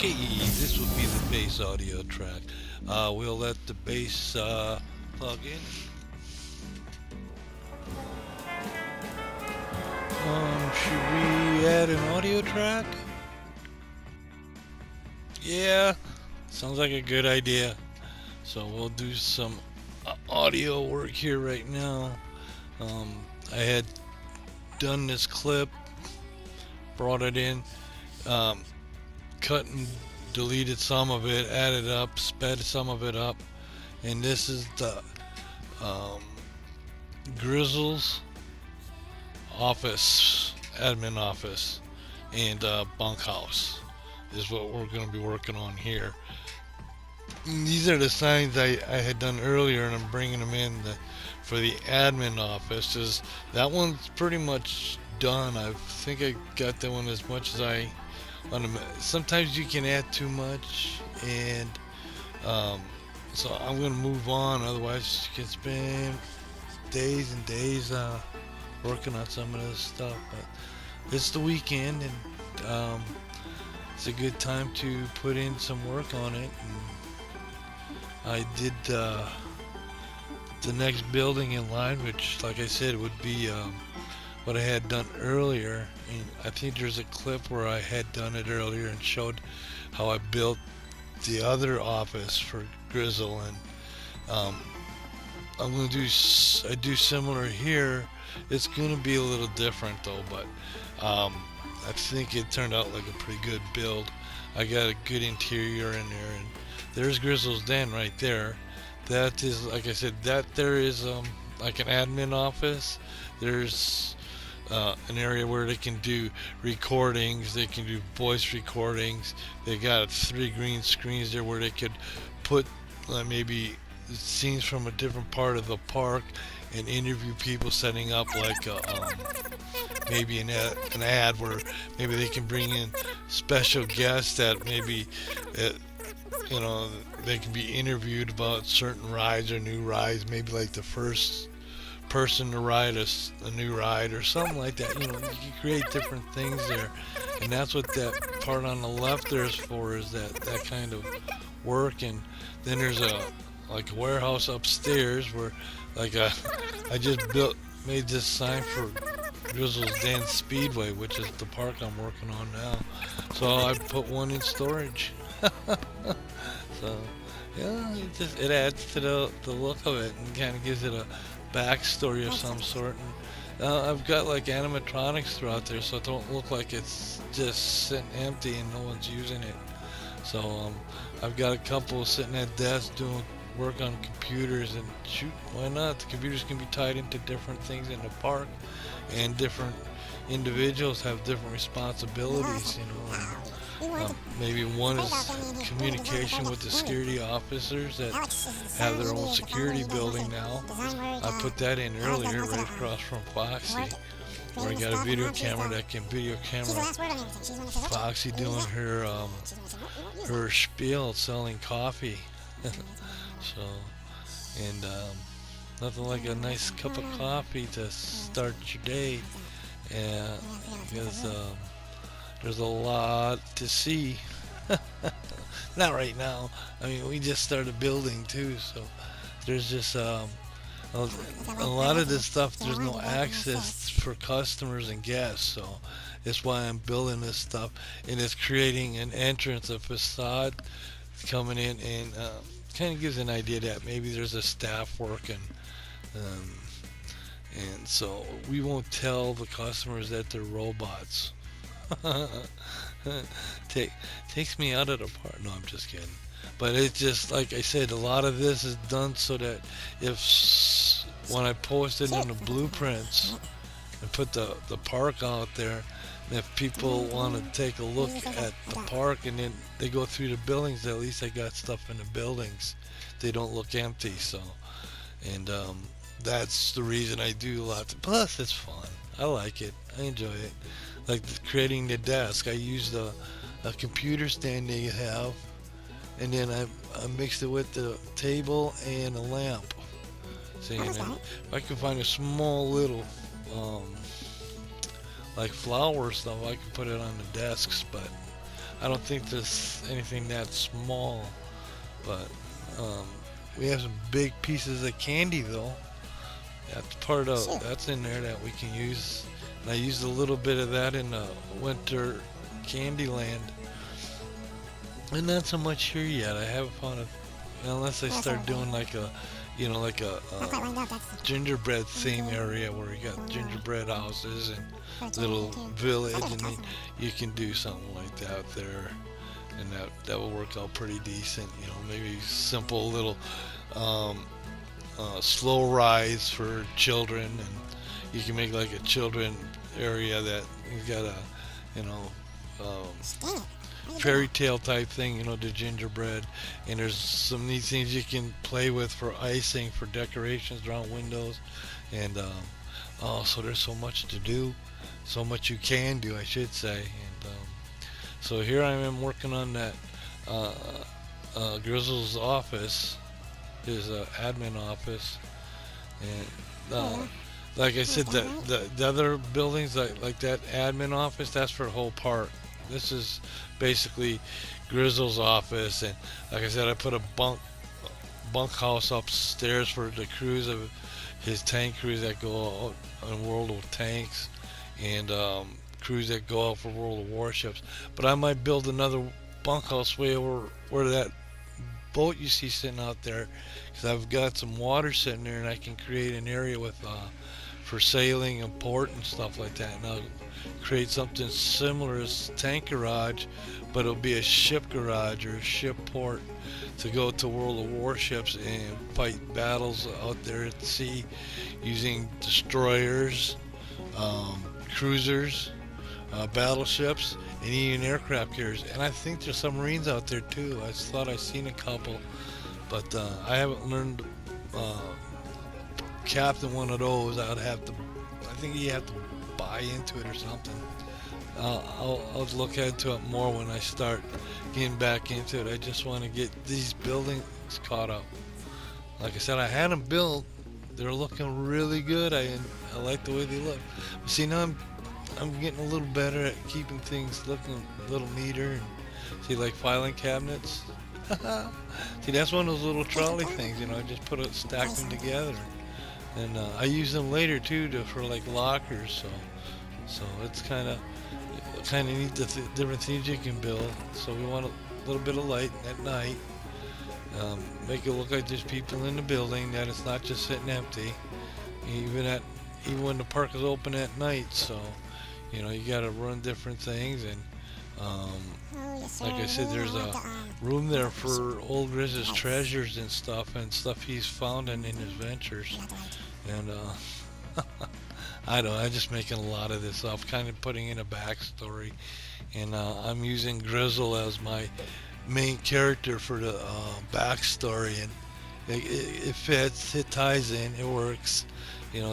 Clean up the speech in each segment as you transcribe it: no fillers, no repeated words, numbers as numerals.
Okay, this will be the bass audio track. We'll let the bass plug in. Should we add an audio track? Yeah, sounds like a good idea. So we'll do some audio work here right now. Um, I had done this clip, brought it in, um, cut and deleted some of it, added up, sped some of it up, and this is the um, Grezzel's office, admin office, and bunkhouse is what we're going to be working on here. And these are the signs I had done earlier, and I'm bringing them in for the admin office. Is that one's pretty much done? I think I got that one as much as I want to. Sometimes you can add too much, and um, so I'm going to move on. Otherwise, you can spend days and days working on some of this stuff. But it's the weekend, and it's a good time to put in some work on it. And I did the next building in line, which, like I said, would be what I had done earlier. And I think there's a clip where I had done it earlier and showed how I built the other office for Grezzel, and um, I'm gonna do I do similar here. It's gonna be a little different though, but I think it turned out like a pretty good build. I got a good interior in there, and there's Grizzle's Den right there. That is, like I said, that there is like an admin office. There's an area where they can do recordings. They can do voice recordings. They got 3 green screens there where they could put maybe scenes from a different part of the park and interview people, setting up like maybe an ad where maybe they can bring in special guests that maybe uh, you know they can be interviewed about certain rides or new rides, maybe like the first person to ride a new ride or something like that. You can create different things there, and that's what that part on the left there is for, is that kind of work. And then there's a like a warehouse upstairs where like I just made this sign for Grizzle's Den Speedway, which is the park I'm working on now. So I put one in storage. So yeah, it adds to the look of it and kind of gives it a backstory of some sort. And I've got like animatronics throughout there, so it don't look like it's just sitting empty and no one's using it. So I've got a couple sitting at desks doing work on computers, and shoot, why not? The computers can be tied into different things in the park, and different individuals have different responsibilities. Maybe one is communication with the security officers that have their own security building now. I put that in earlier, right across from Foxy, where I got a video camera that can video camera Foxy doing her spiel selling coffee. So, and nothing like a nice cup of coffee to start your day, and because there's a lot to see. Not right now. I mean, we just started building too, so there's just a lot of this stuff. There's no access for customers and guests, so that's why I'm building this stuff, and it's creating an entrance, a facade coming in, and kind of gives an idea that maybe there's a staff working. Um, and so we won't tell the customers that they're robots. Takes me out of the part. No, I'm just kidding. But it's just like I said, a lot of this is done so that when I post it in the blueprints and put the park out there, and if people want to take a look at the park and then they go through the buildings, at least they got stuff in the buildings. They don't look empty. So, and that's the reason I do a lot. Plus, it's fun. I like it. I enjoy it. Like creating the desk, I used a computer stand they have, and then I mixed it with the table and a lamp. See, and then if I can find a small little like flower stuff, I can put it on the desks. But I don't think there's anything that small, but um, we have some big pieces of candy though. That's part of Shoot. that's in there that we can use. And I used a little bit of that in winter Candyland, and not so much here yet. I haven't found it unless I That's start okay. doing like a, like a Not quite lined up. That's gingerbread theme area where you got gingerbread houses and for little too. village, That was and awesome. you can do something like that there, and that will work out pretty decent. Maybe simple little um, slow rides for children, and you can make like a children area that you got a, you know, um, Dang it. How you do fairy that? tale type thing, the gingerbread, and there's some neat things you can play with for icing, for decorations around windows, and oh, so there's so much to do, so much you can do, I should say, and so here I am working on that uh, Grezzel's office, his admin office, and Yeah. like I Is said, that right? the other buildings like that admin office, that's for the whole park. This is basically Grizzle's office, and like I said, I put a bunkhouse upstairs for the crews of his tank crews that go out on World of Tanks, and crews that go out for World of Warships. But I might build another bunkhouse way over where that boat you see sitting out there, because I've got some water sitting there, and I can create an area with for sailing and port and stuff like that. And I'll create something similar as tank garage, but it'll be a ship garage or a ship port to go to World of Warships and fight battles out there at sea using destroyers, cruisers, battleships, and even aircraft carriers. And I think there's some Marines out there too. I thought I seen a couple, but I haven't learned uh, captain one of those. I'd have to. I think you have to buy into it or something. I'll look into it more when I start getting back into it. I just want to get these buildings caught up. Like I said, I had them built. They're looking really good. I like the way they look. But see, now I'm getting a little better at keeping things looking a little neater. And see, like filing cabinets. See, that's one of those little trolley things. I just stack them together, and I use them later too for like lockers. So it's kind of neat the different things you can build. So we want a little bit of light at night. Make it look like there's people in the building, that it's not just sitting empty, even when the park is open at night. So you got to run different things, and um, Oh, yes, sir. like I said, Yeah, there's I have a to, room there for old Griz's Nice. treasures and stuff he's found in his ventures. I got the light. And I don't know, I'm just making a lot of this up, kind of putting in a backstory, and I'm using Grezzel as my main character for the backstory, and it fits, it ties in, it works,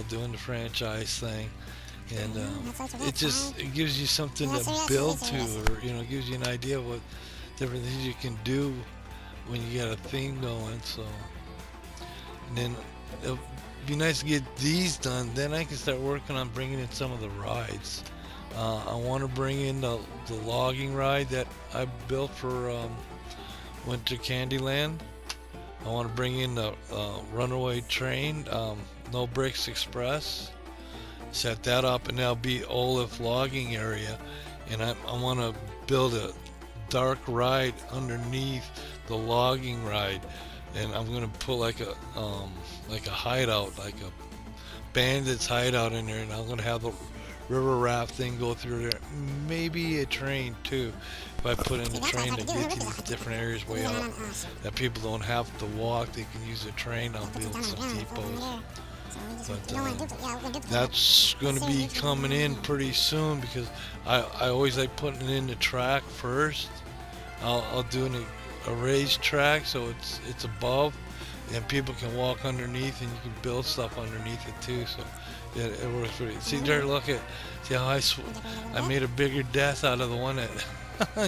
doing the franchise thing, and it gives you something Yes, to sir, yes, sir, build yes, sir, to, yes, sir. or gives you an idea of what different things you can do when you got a theme going. So, and then it'll be nice to get these done. Then I can start working on bringing in some of the rides. I want to bring in the logging ride that I built for Winter Candyland. I want to bring in the runaway train, No Brakes Express. Set that up, and that'll be Olive logging area. And I want to build a dark ride underneath the logging ride, and I'm gonna put like a hideout, like a bandit's hideout in there, and I'm gonna have the river raft thing go through there. Maybe a train too, if I put in See, a that's what I train have to to do. get to Look at these that. different areas way Yeah, out that people don't have to walk. They can use a train. I'll put build down some the ground before we depots. there. So we just, But you don't want to duplicate. Yeah, we're gonna duplicate. that's going to Same be duplicate. coming in pretty soon, because I always like putting it in the track first. I'll do a raised track so it's above, and people can walk underneath, and you can build stuff underneath it too. So it works pretty. See there, see how I made a bigger death out of the one that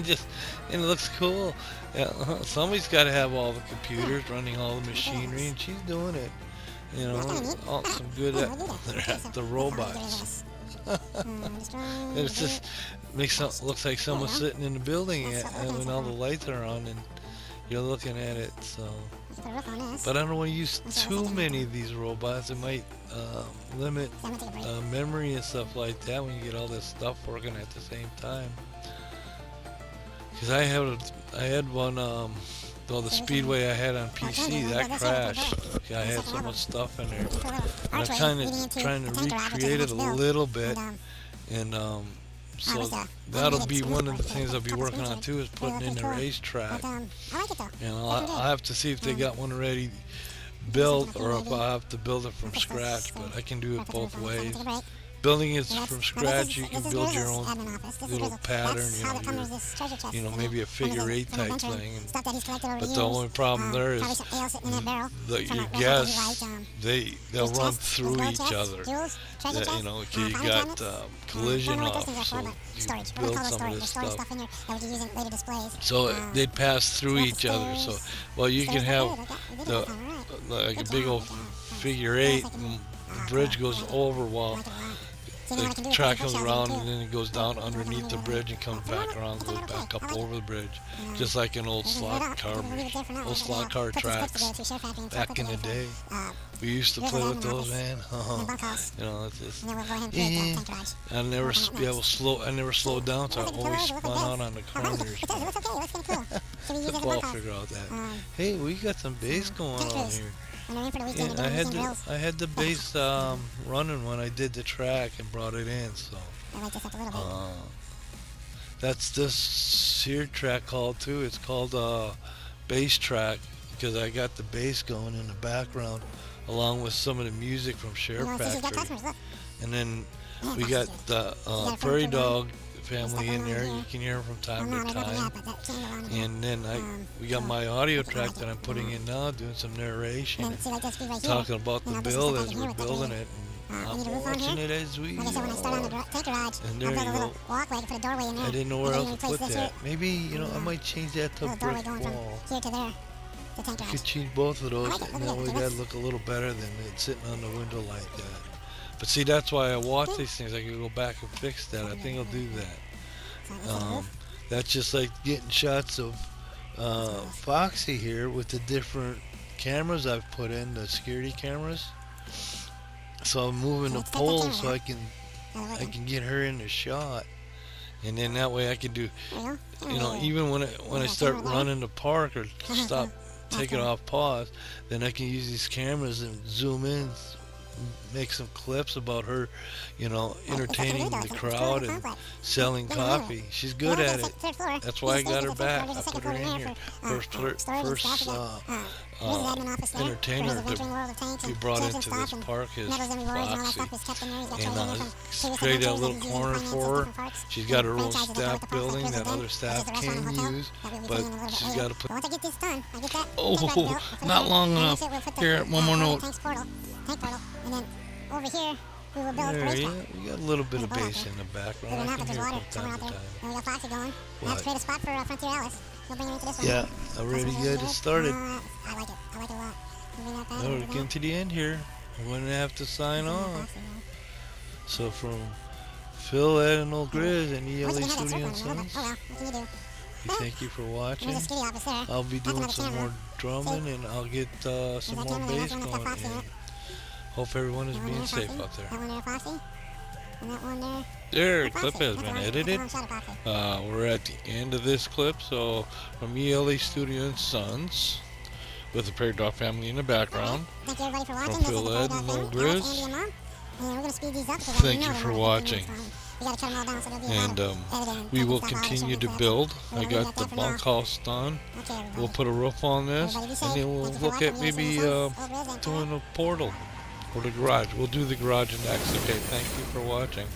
just, and it looks cool. Yeah, somebody's got to have all the computers running all the machinery, and she's doing it. That's kind of neat. Some good Yeah, we'll do that. at the robots. It's just looks like someone's sitting in the building when all the lights are on and you're looking at it. So, but I don't want to use too many of these robots. It might limit memory and stuff like that when you get all this stuff working at the same time. Because I had one, well, the Speedway I had on PC, that crashed. I had so much stuff in there. And I'm kind of trying to recreate it a little bit. And so that'll be one of the things I'll be working on too, is putting in the racetrack. And I'll have to see if they got one already built or if I'll have to build it from scratch. But I can do it both ways. Building it from scratch, you can build your own little pattern, you know, maybe a figure eight type thing. But the only problem there is your guests, they'll run through each other. You know, you got collision off, so you build some of this stuff. So they'd pass through each other. So, well, you can have like a big old figure eight, and the bridge goes over while the track comes around, and then it goes down underneath the bridge and comes back around, goes back up over the bridge, just like an old slot car tracks back in the day. We used to play with those, man. You know, it's just, I never slowed down, so I always spun out on the corners. Took a while to figure out that. Hey, we got some bass going on here. Yeah, I had the bass running when I did the track and brought it in, so that's this here track called too. It's called bass track because I got the bass going in the background along with some of the music from Share Factory. And then we got the Prairie Dog family in there. You can hear them from time to time. And then we got my audio track that I'm putting in now, doing some narration, talking about the build as we're building it. And I'm watching it as we and there you go. I didn't know where else to put that. Maybe, you know, I might change that to a brick wall. I could change both of those, and that way that'd look a little better than it sitting on the window like that. But see, that's why I watch these things. I can go back and fix that. I think I'll do that. That's just like getting shots of Foxy here with the different cameras I've put in, the security cameras. So I'm moving the pole so I can get her in the shot, and then that way I can do, you know, even when I start running the park or stop, take it off pause, then I can use these cameras and zoom in, make some clips about her, you know, entertaining the crowd and selling coffee. She's good at it. That's why I got her back. I put her in here. First entertainer that we brought into this park is Foxy. And created a little corner for her. She's got her own staff building that other staff can use, but she's got to put... Oh, not long enough. Here, one more note. And then over here, we will build a racetrack. We got a little bit of bass in the background. I can hear it from time to time. And we got Foxy going. Let's create a spot for Frontier Alice. We'll bring her into this one. Yeah, I'm ready to get it started. I like it. I like it a lot. We'll we're getting to the end here. We're going to have to sign off. So from Phil, Ed, and Old Grizz and ELA Studio and Sons, we thank you for watching. I'll be doing some more drumming and I'll get some more bass going. Hope everyone is being safe out there. There, clip has been edited. We're at the end of this clip, so from ELA Studio and Sons, with the Prairie Dog family in the background, from Phil, Ed, and Old Grizz, thank you for watching. And we will continue to build. I got the bunkhouse done. We'll put a roof on this, and then we'll look at maybe doing a portal or the garage. We'll do the garage next. Okay, thank you for watching.